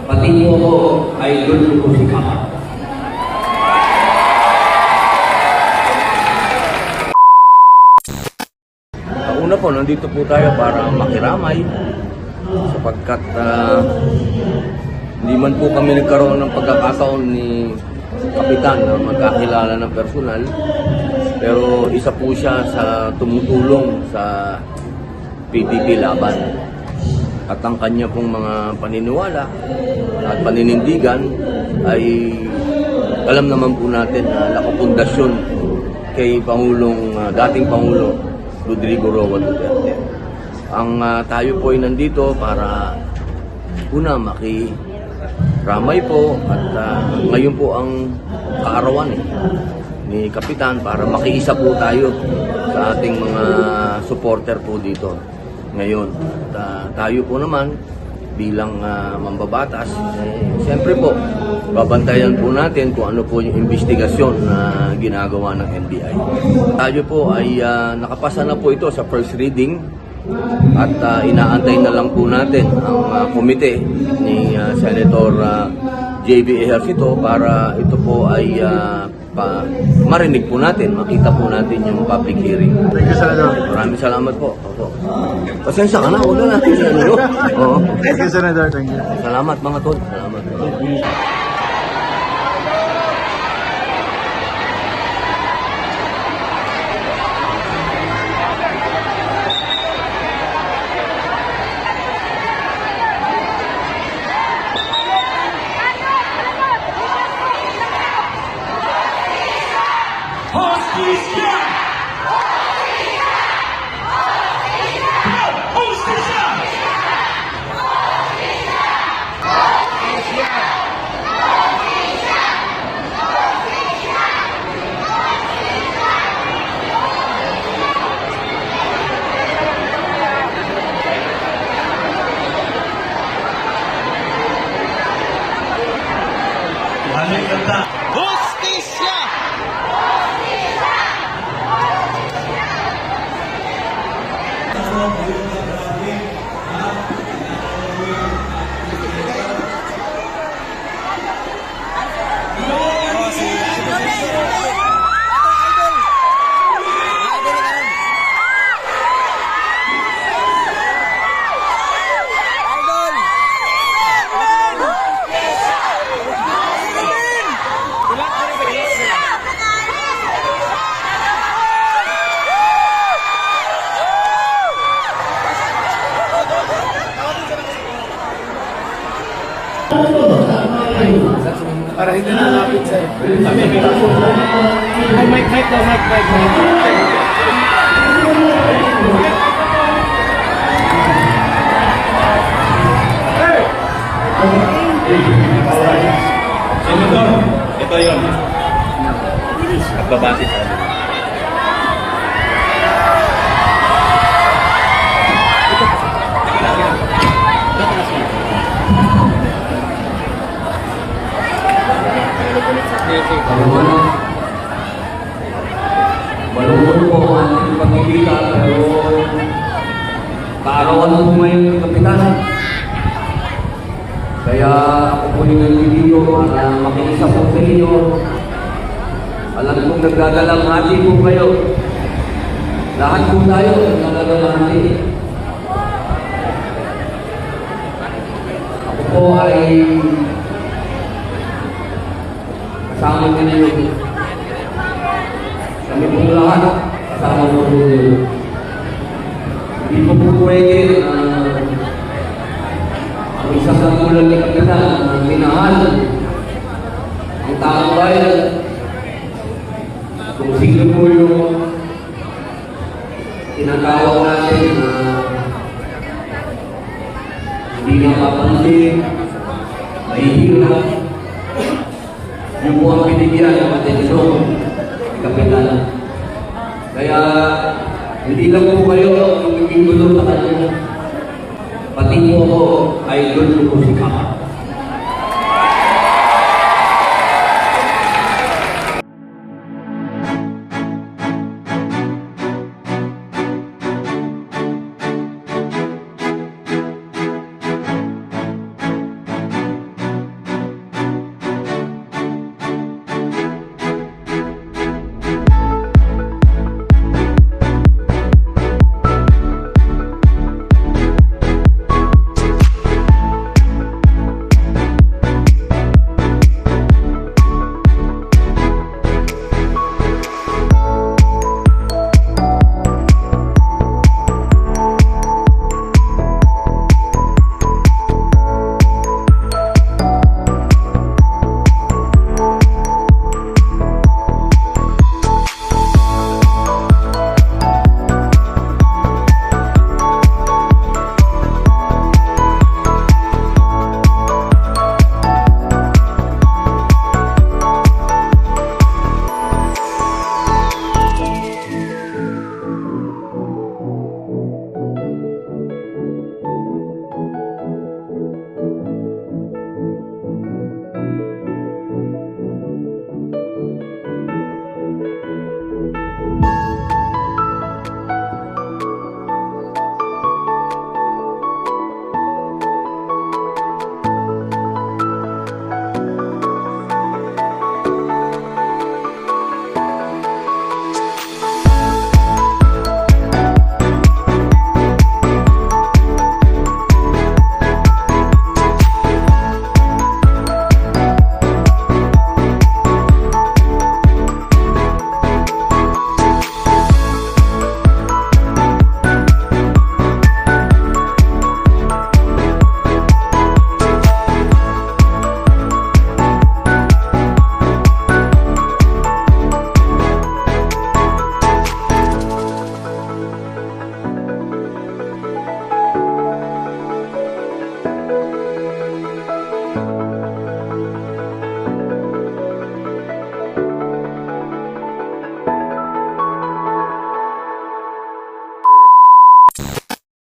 Pati po ako, idol ko po si Kap. Una po, nandito po tayo para makiramay sapagkat hindi man po kami nagkaroon ng pagkakataon ni Kapitan na magkakilala ng personal, pero isa po siya sa tumutulong sa PDP laban. At ang kanya pong mga paniniwala at paninindigan ay alam naman po natin na nakapundasyon kay dating Pangulo Rodrigo Roa Duterte. Ang tayo po ay nandito para una makiramay po at ngayon po ang kaarawan ni Kapitan para makiisa po tayo sa ating mga supporter po dito ngayon. Tayo po naman bilang mambabatas, siyempre po babantayan po natin kung ano po yung investigasyon na ginagawa ng NBI. Tayo po ay nakapasa na po ito sa first reading at inaantay na lang po natin ang komite ni Senator JB Ejercito para ito po ay marinig po natin, makita po natin yung public hearing. Thank you, Senator. Maraming salamat po. Opo. Pasensya ka na, wala natin yan. Oo. Thank you, Senator. Thank you. Salamat mga tol. Salamat. Justicia! Justicia! Balik kata. Justicia! Para hindi na lapit sa'yo. Ay, mic daw, mic. Senator, ito yun. At babati sa amin. Malungkot po ang ating pagkikita, pero kaarawan po ngayon ng Kapitan. Kaya ako po nandito para makiisa po sa inyo. Alam kong nagdadalang hati po kayo. Lahat po tayo nagdadalang hati. Ako po ay kasama niyo na yun. Kami pong lahat kasama po yun. Hindi po po pwede ang isang katulad ni Kapitan na minahal ang taong bayan. Kung sino po yung tinatawag natin na hindi napapansin, mahihirap, yung po ang binigyan ng atensyon ni Kapitan. Kaya hindi lang po kayo ang magiging gulo sa kanya. Pati po ako, idol ko po si Kap.